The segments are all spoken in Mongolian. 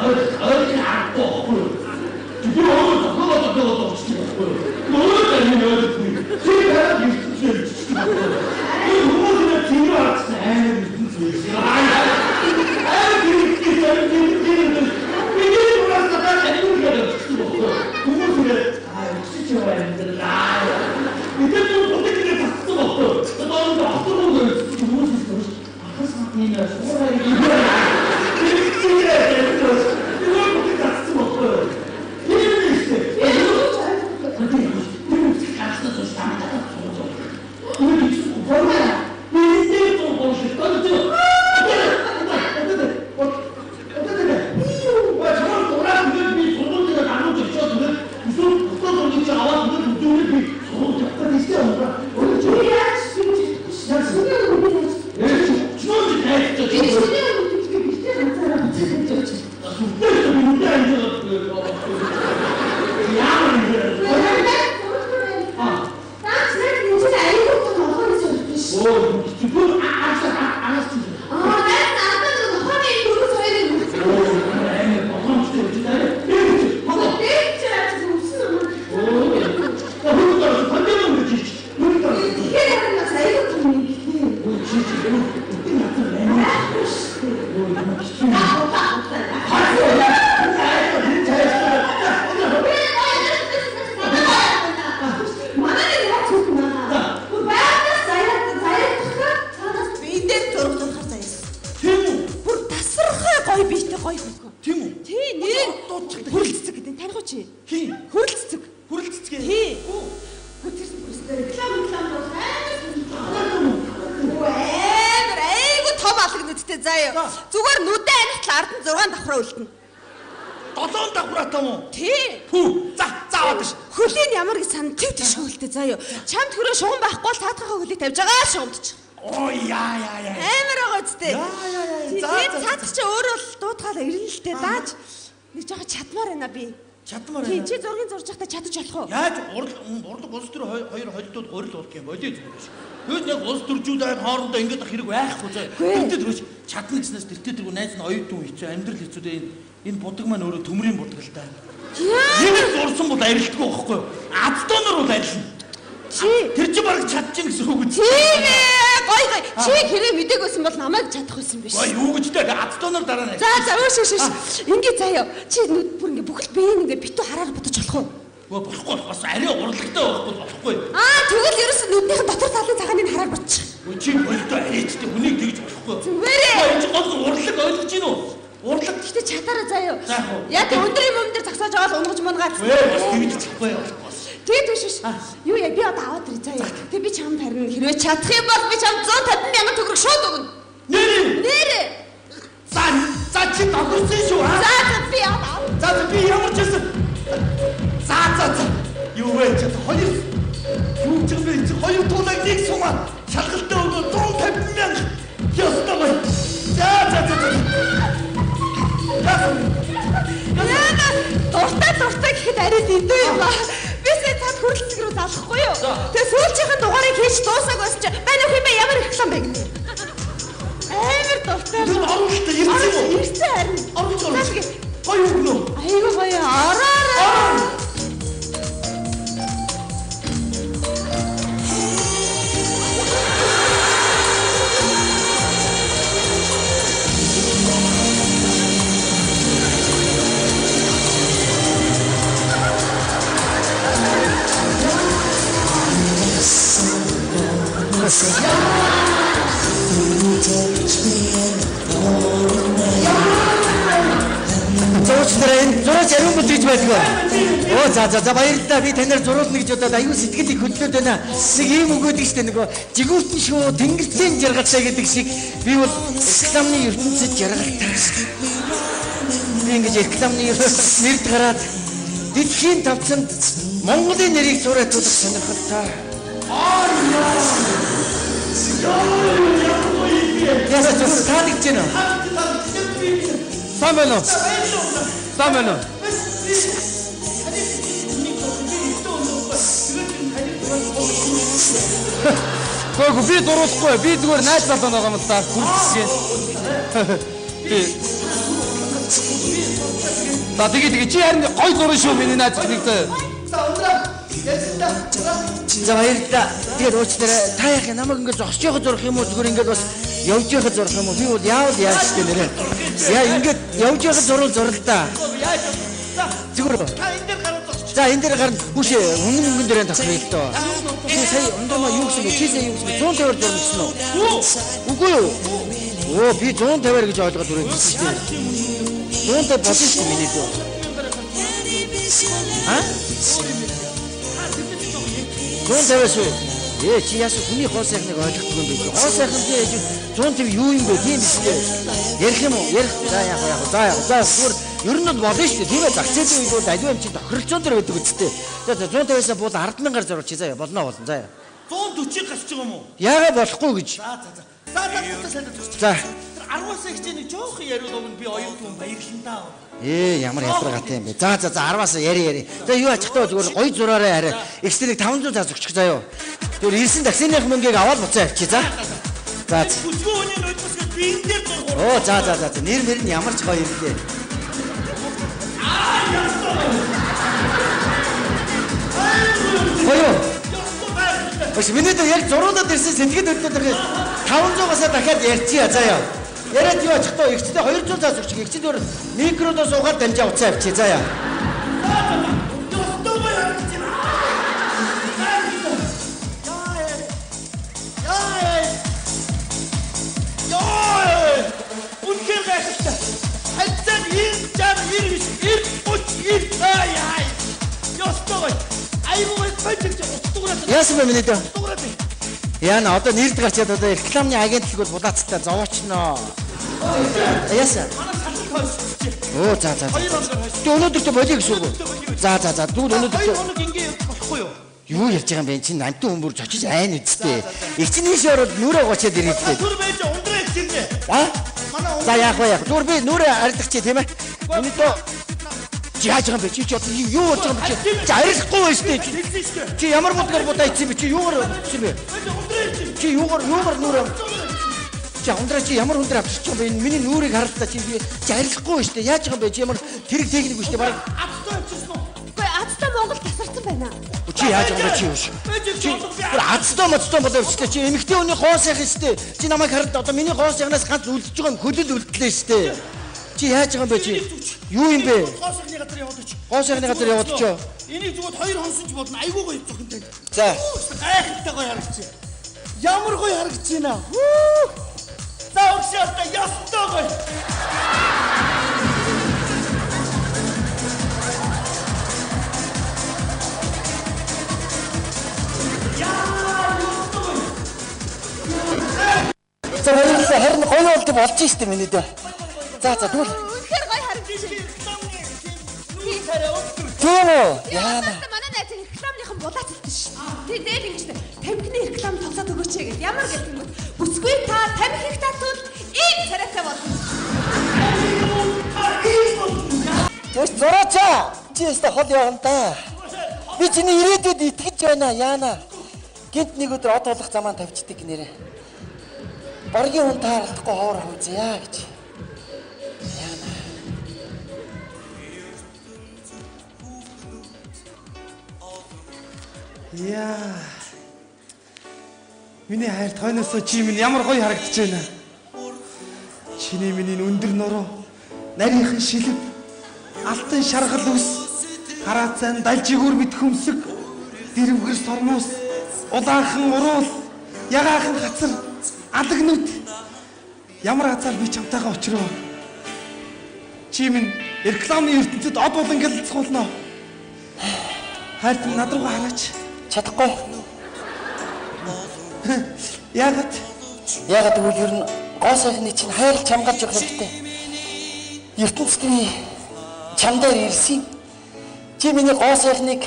어디 않고 그거 뭐를 때문에 제가 누구나 뒤로 왔어. 이게 몰랐어. 나 잘못했어. 누구를 진짜 힘들다. 이제 좀 어떻게 갔어? 너무 앞으로 누구를 항상 그냥 소라이 зүгээр нүдэн анхтал ард нь 6 давхраа үлдэнэ. 7 давхраатай мó? Тий. Хүү, заавал ш. Хөлийн ямар гэж сан төв төшөөлтэй заа юу. Чамд хөрөө шугам байхгүй бол таатахаа хөлийг тавьж байгаа шугамдчих. Оо яа. Амар байгаа үстэй. Яа. Цаад чи өөрөө л дуутахаар ирнэ л дээ дааж. Нэг жоо чадмаар байна би. Чадмаар байна. Чи зургийн зурж байхдаа чадаж болох уу? Яаж урлаг улс төр хоёр холилдууд гурил болох юм болий зүгээр ш. Тэгвэл яг улс төржүүдээ хоорондоо ингэж ах хэрэг байхгүй заа. Тэгтээ тэрвч чадна гэснээс тэртээ тэргүй найз нь оюутан үйч амьдрал хэцүүдээ энэ будаг маань өөрөө төмрийн будаг л да. Нэг зурсан бол арилдаггүй байхгүй юу? Адтонор бол арилна. Чи тэр чи баг чадчих гэсэн үг үү? Тийм ээ. Гой. Чи хэрэг мэдээгүйсэн бол намайг чадах байсан биш. Гой юу гэж дээ адтонор дараа нь. За ууш. Ингээ заяа. Чи нүд бүр ингээ бүхэл биеийг ингээ битүү хараар бодож болох уу? Болохгүй бас арай урлагтай болохгүй. Тэгвэл ерөөс нүднийхэн дотор талын цагааныг хараад бодчих. Чи болтой арайчтай хүнийг тэгж болохгүй. Зүгээрээ. Энэ чи гол урлаг ойлгож гин үү? Урлаг гэхдээ чатаараа заяа. Яг өндрийн мөмдөр зогсоож байгаа л унгаж мунгаад. Бас тэгж чадахгүй юу? Тэгээд биш. Юу яа би одоо аваад ирээ заяа. Тэгээд би чамд харин хэрвээ чадах юм бол би чамд 150,000 төгрөг шууд өгнө. Нэрээ. За чи тогтсон шүү. За би аваа. За би ямар ч юм. За. Юу вэ? Чи хоёр. Юу ч вэ? Хоёр тулаг нэг сумаа. Шалгалтаа өгөө 150,000. Ястамай. За. Яна дуртай гэхэд арай дэндүү юм ба. Бисээ цаад хөрөлцөг рүү залахгүй юу? Тэгээ сүүлчийн дугаарыг хийж дуусааг байсан чи байна уу хэмээ ямар реклам бэ гэнэ. Амар дуртай. Оруулалтаа ирсэн үү? Ирсэн харин. Оруулж. Гоё өгнө. Айгуу гоё. Ороо. Зураач ариун бүлгэж байдгаа. Оо за баярлалаа. Би танаар зуруулна гэж удаад аюу сэтгэл их хөдлөөд байна. Нэг ийм үг өгдөг штэ нөгөө жигүүртэн шүү тэнгэртийн жаргалтай гэдэг шиг би бол рекламны ертөнцид жаргалтай. Би ингэж рекламны нэрд гараад дэлхийн тавцанд Монголын нэрийг зураатуулах сонирхолтой. Яса зөвхөн таадагч гэнэ. Самбано. Гоо би дуруулахгүй. Би зүгээр найз залуу байгаа юм л да. Хүрчихжээ. За тэгээ чи харин гой зураг шүү миний найз нэгтэй. За ундраа. За баярлалаа. Тэгээд уучлаарай. Та яах юм намайг ингээд зогсож явах зурх юм уу зүгээр ингээд бас явж явах зурх юм уу? Би бол яавал яаж ч нэрээ. Яа ингээд явж явах зураг та. Зүгээр. Та энэ дээр гараад зогсчих. За энэ дээр гарна. Бүш өнгөн дээр тасах юм л доо. Би сая ундраа юу гэсэн бэ? Чи сая юу гэсэн бэ? 150-аар зурчихсан уу? Үгүй юу? Оо би 150-аар гэж ойлгоод өрөөж шүү дээ. 150 болно шүү миний дөө. А? 150 шүү. Чи яасан хүний хоо сайхныг ойлгохгүй юм бэ? Хоо сайхан тий 150 юу юм бэ? Тийм биш үү? Ярих юм уу? Ярих. За яах. За зүгээр ер нь бол болно шүү дээ. Тийм ээ загцээлийн үед бол аливаа юм чи тохиролцоон дээр байдаг үстэй. За 150-аас бул 10,000-аар зоруулчих заяа. Болно. За. 140-ыг гасчих юм уу? Яагаад болохгүй гэж. За. 10-аас ихтэй нэг жоох яриул өгнө би оюут хүн баярландаа. Ямар ядаргатай юм бэ. За 10-аас яри. За юу ачихтаа зүгээр гоё зураараа арай. Экстрийг 500 цаас өгчих заяа. Зүгээр ирсэн таксиных мөнгийг аваад буцаа авчи за. За. Бүсгүй хүний нөтөсгөө би энэ дээр зургуу. Оо за. Нэр нь ямар ч гоё юм бэ. Хоёо. Бас миний дээр яг зурулаад ирсэн сэтгэл хөдлөлөөр 500-аас дахиад ярьчихъя заяа. Яриад юу ачихтаа ихчдээ 200 цаас өгчих. Ихчд өөр микродоо суугаад дамжаа уцаа авчи заяа. Үнхээр гайхалтай. Хацсан 90 яа. Ёстой. Айгуу фэжж утгуураад. Яасан бэ миний дөө? Яна одоо нэрд гарчаад одоо рекламны агентлаг бол булаацтай зовоочноо. Яасан? Оо за. Тэ өнөөдөр тэ болиг шүүгөө. За. Дүүл өнөөдөр ингэ болохгүй юу? Юу ярьж байгаа юм бэ? Чи нантын өмөр зочиж айн үсттэй. Их чинь ийшээ ороод нүрээ гочоод ирээдтэй. Түр байж ундраа ихсэнэ. А? За яах вэ? Түр би нүрээ арилгах чи тийм ээ. Өнөөдөр чи яаж байгаа юм бэ? Чи одоо юу болж байгаа юм бэ? Чи арилахгүй байж тээ. Чи ямар бодгоор будаа ицсэн бэ? Чи юугаар ицсэн бэ? Чи юугаар нүрээ? Чи ундраа чи ямар ундраа авчих юм бэ? Миний нүрийг харалтаа чи арилахгүй байж тээ. Яаж байгаа юм бэ? Чи ямар тэрэг техник биш тээ. Бараг Аттай авчихсан уу? Үгүй Азтай Монгол тасарсан байна. Чи яаж байгаа чи юуш? Чи Азтай болоо өчтэй чи эмэгтэй хүний хоо сайх өчтэй. Чи намайг хараад одоо миний хоо сайхнаас ганц үлдэж байгаа юм хөлөл үлдлээ өчтэй. Чи яаж байгаа юм бэ чи? Юу юм бэ? Хоосны газар яваад оч. Хоосны газар яваад очоо. Энийг зүгээр 2 хонсонч болно. Айгуу гоё зөвхөнтэй. За. Гайхалтай гоё харагдчих. Ямар гоё харагдаж байна. За өгшөөтэй ястай гоё. За баярлалаа. Харин гоё болт болж штэ миний дөө. За дүүл. Үнэхээр гоё харагдаж байна. Тийм үү? Яана. Манай найз рекламныхан булаацдаг ш. Тэ дээд ингэж тамхины реклам тоглоод өгөөч гэдэг. Ямар гэдэг юм бэ? Бүсгүй та тамхи их татвал ийм царайтай болно. Тэс зураачаа. Чи яста хол явна та. Би чиний ирээдүйд итгэж байна яана. Гинт нэг өдөр од болох замаа тавьчихдаг нэрэ. Баргийн хүн таарлахгүй ховор хавзъя гэж. Яа. Миний хайрт хойноосоо чи минь ямар гоё харагдаж байна. Чиний миний өндөр нуруу, нарийнхан шилэг, алтан шаргал үс, хараацан далжигүр мэд хөмсөг, дэрвгэр сормоос, улаанхан уруул, ягаахан хацар, алагнууд. Ямар хацаар би чамтайгаа очроо. Чи минь рекламны ертөнцид од болон гэлцгуулнаа. Хайрт над руугаа хараач. Чадахгүй. Яагаад Тэгвэл ер нь гоо сайхны чинь хайрлж хамгаалж явах хэрэгтэй. ертөнцийн чам дээр ирсэн. Чи миний гоо сайхныг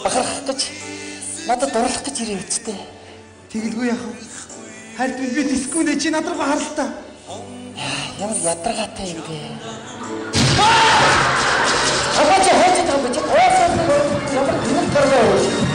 бахархах гэж надад дурлах гэж ирээ үсттэй. Тэгэлгүй яах вэ? Харин би дискүүнэ чи над руугаа харлаа. Ямар ядаргаатай юм бэ? Ахаач хаач байгаа юм чи гоо сайхныг ямар гинэ гаргаа.